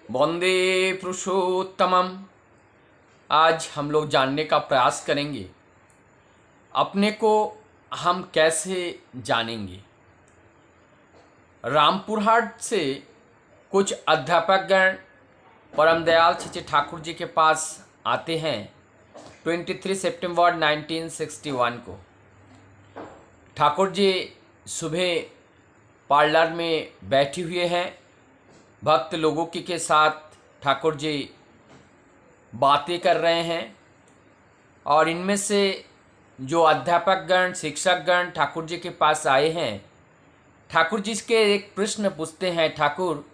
वंदे पुरुषोत्तमम। आज हम लोग जानने का प्रयास करेंगे अपने को हम कैसे जानेंगे। रामपुर हाट से कुछ अध्यापकगण परम दयाल श्री ठाकुर जी के पास आते हैं 23 सितंबर 1961 को। ठाकुर जी सुबह पार्लर में बैठे हुए हैं, भक्त लोगों के साथ ठाकुर जी बातें कर रहे हैं। और इनमें से जो अध्यापकगण शिक्षकगण ठाकुर जी के पास आए हैं, ठाकुर जी के एक प्रश्न पूछते हैं, ठाकुर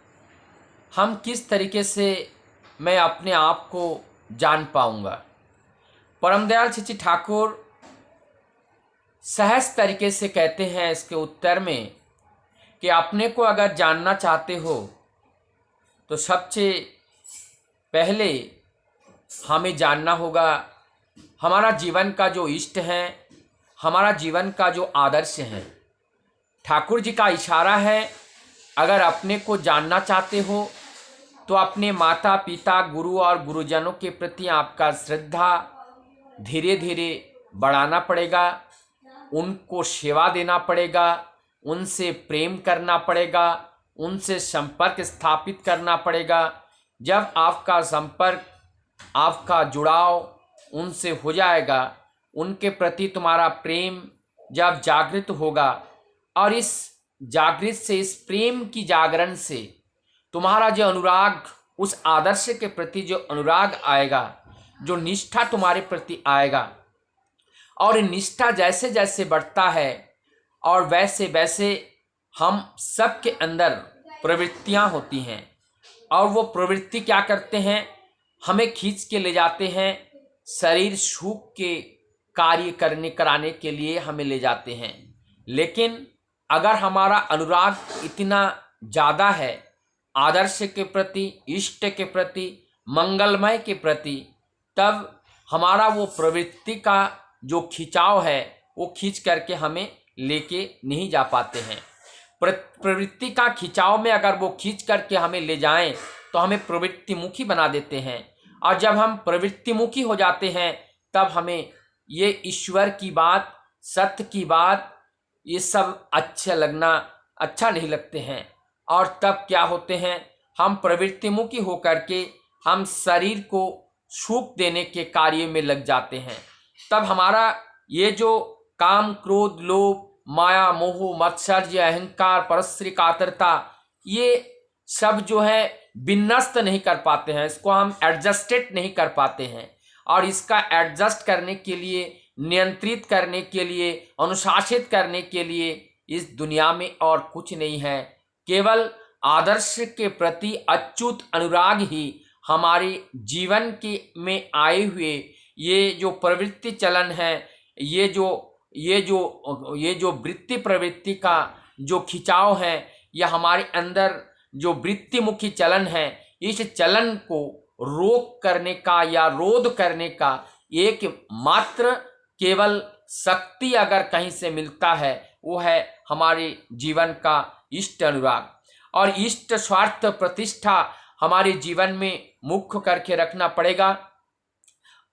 हम किस तरीके से मैं अपने आप को जान पाऊंगा। परम दयाल श्री ठाकुर सहज तरीके से कहते हैं इसके उत्तर में कि अपने को अगर जानना चाहते हो तो सबसे पहले हमें जानना होगा हमारा जीवन का जो इष्ट है, हमारा जीवन का जो आदर्श है। ठाकुर जी का इशारा है, अगर अपने को जानना चाहते हो तो अपने माता पिता गुरु और गुरुजनों के प्रति आपका श्रद्धा धीरे धीरे बढ़ाना पड़ेगा, उनको सेवा देना पड़ेगा, उनसे प्रेम करना पड़ेगा, उनसे संपर्क स्थापित करना पड़ेगा। जब आपका संपर्क, आपका जुड़ाव उनसे हो जाएगा, उनके प्रति तुम्हारा प्रेम जब जागृत होगा और इस जागृत से, इस प्रेम की जागरण से तुम्हारा जो अनुराग, उस आदर्श के प्रति जो अनुराग आएगा, जो निष्ठा तुम्हारे प्रति आएगा, और निष्ठा जैसे जैसे बढ़ता है और वैसे वैसे हम सब के अंदर प्रवृत्तियां होती हैं, और वो प्रवृत्ति क्या करते हैं, हमें खींच के ले जाते हैं, शरीर सुख के कार्य कराने के लिए हमें ले जाते हैं। लेकिन अगर हमारा अनुराग इतना ज़्यादा है आदर्श के प्रति, इष्ट के प्रति, मंगलमय के प्रति, तब हमारा वो प्रवृत्ति का जो खिंचाव है वो खींच करके हमें लेके नहीं जा पाते हैं। प्रवृत्ति का खिंचाव में अगर वो खींच करके हमें ले जाएं तो हमें प्रवृत्तिमुखी बना देते हैं, और जब हम प्रवृत्तिमुखी हो जाते हैं तब हमें ये ईश्वर की बात, सत्य की बात, ये सब अच्छा नहीं लगते हैं। और तब क्या होते हैं, हम प्रवृत्तिमुखी होकर के हम शरीर को सुख देने के कार्य में लग जाते हैं। तब हमारा ये जो काम, क्रोध, लोभ, माया, मोह, मत्सर्य, अहंकार, परस्त्री, कातरता, ये सब जो है विन्यस्त नहीं कर पाते हैं, इसको हम एडजस्टेड नहीं कर पाते हैं। और इसका एडजस्ट करने के लिए, नियंत्रित करने के लिए, अनुशासित करने के लिए इस दुनिया में और कुछ नहीं है, केवल आदर्श के प्रति अच्युत अनुराग ही हमारे जीवन के में आए हुए ये जो प्रवृत्ति चलन है, ये जो वृत्ति प्रवृत्ति का जो खिंचाव है, यह हमारे अंदर जो वृत्तिमुखी चलन है, इस चलन को रोक करने का या रोध करने का एक मात्र केवल शक्ति अगर कहीं से मिलता है, वो है हमारे जीवन का इष्ट अनुराग। और इष्ट स्वार्थ प्रतिष्ठा हमारे जीवन में मुख्य करके रखना पड़ेगा।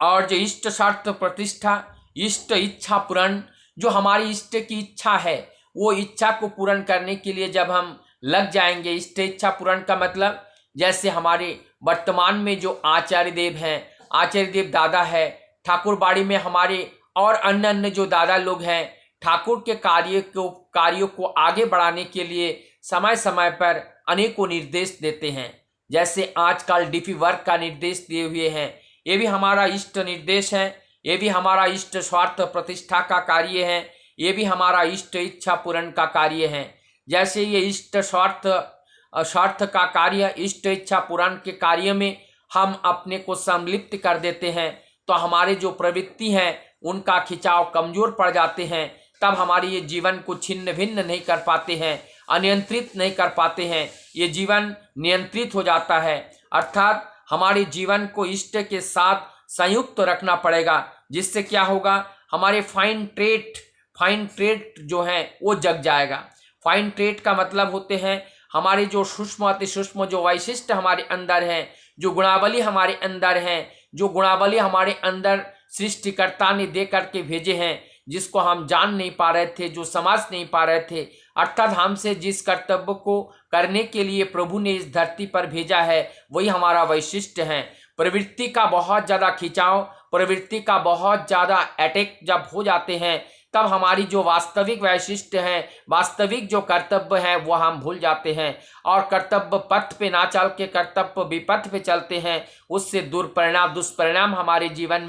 और जो इष्ट स्वार्थ प्रतिष्ठा, इष्ट इच्छा पूर्ण, जो हमारी इष्ट की इच्छा है, वो इच्छा को पूर्ण करने के लिए जब हम लग जाएंगे, इष्ट इच्छा पूर्ण का मतलब जैसे हमारे वर्तमान में जो आचार्य देव हैं, आचार्य देव दादा है, ठाकुर बाड़ी में हमारे और अन्य अन्य जो दादा लोग हैं, ठाकुर के कार्यों को आगे बढ़ाने के लिए समय समय पर अनेकों निर्देश देते हैं। जैसे आजकल डीपी वर्क का निर्देश दिए हुए हैं, ये भी हमारा इष्ट निर्देश है, ये भी हमारा इष्ट स्वार्थ प्रतिष्ठा का कार्य है, ये भी हमारा इष्ट इच्छा पूर्ण का कार्य है। जैसे ये इष्ट स्वार्थ का कार्य, इष्ट इच्छा पूर्ण के कार्य में हम अपने को सम्मिलित कर देते हैं, तो हमारे जो प्रवृत्ति हैं उनका खिंचाव कमजोर पड़ जाते हैं। तब हमारे ये जीवन को छिन्न भिन्न नहीं कर पाते हैं, अनियंत्रित नहीं कर पाते हैं, ये जीवन नियंत्रित हो जाता है। अर्थात हमारे जीवन को इष्ट के साथ संयुक्त रखना पड़ेगा, जिससे क्या होगा, हमारे फाइन ट्रेट जो है वो जग जाएगा। फाइन ट्रेट का मतलब होते हैं हमारे जो सूक्ष्म अति सूक्ष्म जो वैशिष्ट हमारे अंदर हैं, जो गुणावली हमारे अंदर हैं, जो गुणावली हमारे अंदर सृष्टिकर्ता ने दे करके भेजे हैं, जिसको हम जान नहीं पा रहे थे, जो समझ नहीं पा रहे थे, अर्थात हमसे जिस कर्तव्य को करने के लिए प्रभु ने इस धरती पर भेजा है वही हमारा वैशिष्ट है। प्रवृत्ति का बहुत ज़्यादा खिंचाव, प्रवृत्ति का बहुत ज़्यादा अटैक जब हो जाते हैं, तब हमारी जो वास्तविक वैशिष्ट हैं, वास्तविक जो कर्तव्य हैं वो हम भूल जाते हैं और कर्तव्य पथ पे ना चल के कर्तव्य विपथ पे चलते हैं। उससे दुष्परिणाम हमारे जीवन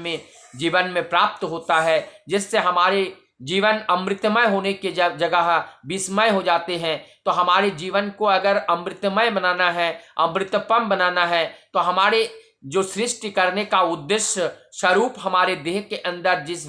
में प्राप्त होता है, जिससे हमारे जीवन अमृतमय होने के जगह विस्मय हो जाते हैं। तो हमारे जीवन को अगर अमृतमय बनाना है, अमृतपम बनाना है, तो हमारे जो सृष्टि करने का उद्देश्य स्वरूप हमारे देह के अंदर जिस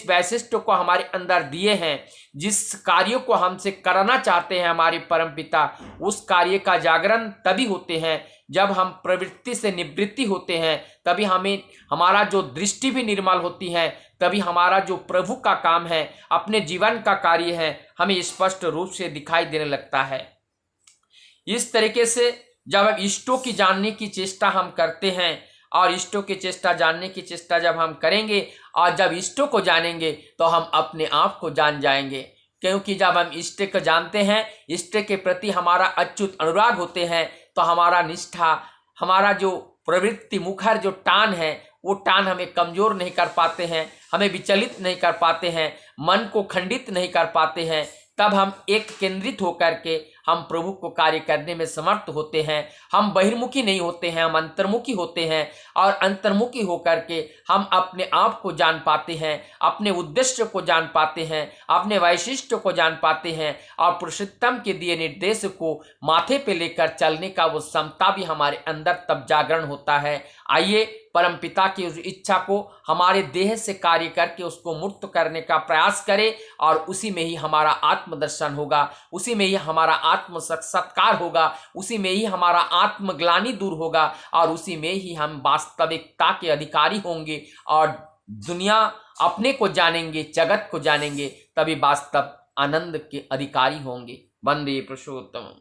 वैशिष्ट को हमारे अंदर दिए हैं, जिस कार्य को हमसे करना चाहते हैं हमारे परमपिता, उस कार्य का जागरण तभी होते हैं जब हम प्रवृत्ति से निवृत्ति होते हैं। तभी हमारा जो दृष्टि भी निर्मल होती है, तभी हमारा जो प्रभु का काम है, अपने जीवन का कार्य है, हमें स्पष्ट रूप से दिखाई देने लगता है। इस तरीके से जब इष्टों की जानने की चेष्टा हम करते हैं और इष्टों की चेष्टा जानने की चेष्टा जब हम करेंगे और जब इष्टों को जानेंगे तो हम अपने आप को जान जाएंगे। क्योंकि जब हम इष्ट को जानते हैं, इष्ट के प्रति हमारा अच्युत अनुराग होते हैं, तो हमारा निष्ठा, हमारा जो प्रवृत्ति मुखर जो टान है, वो टान हमें कमजोर नहीं कर पाते हैं, हमें विचलित नहीं कर पाते हैं, मन को खंडित नहीं कर पाते हैं। तब हम एक केंद्रित होकर के हम प्रभु को कार्य करने में समर्थ होते हैं। हम बहिर्मुखी नहीं होते हैं, हम अंतर्मुखी होते हैं और अंतर्मुखी होकर के हम अपने आप को जान पाते हैं, अपने उद्देश्य को जान पाते हैं, अपने वैशिष्ट को जान पाते हैं और पुरुषोत्तम के दिए निर्देश को माथे पे लेकर चलने का वो क्षमता भी हमारे अंदर तब जागरण होता है। आइए परमपिता की उस इच्छा को हमारे देह से कार्य करके उसको मूर्त करने का प्रयास करें और उसी में ही हमारा आत्मदर्शन होगा, उसी में ही हमारा आत्म साक्षात्कार होगा, उसी में ही हमारा आत्मग्लानि दूर होगा और उसी में ही हम वास्तविकता के अधिकारी होंगे और दुनिया अपने को जानेंगे, जगत को जानेंगे, तभी वास्तव आनंद के अधिकारी होंगे। वंदे पुरुषोत्तम।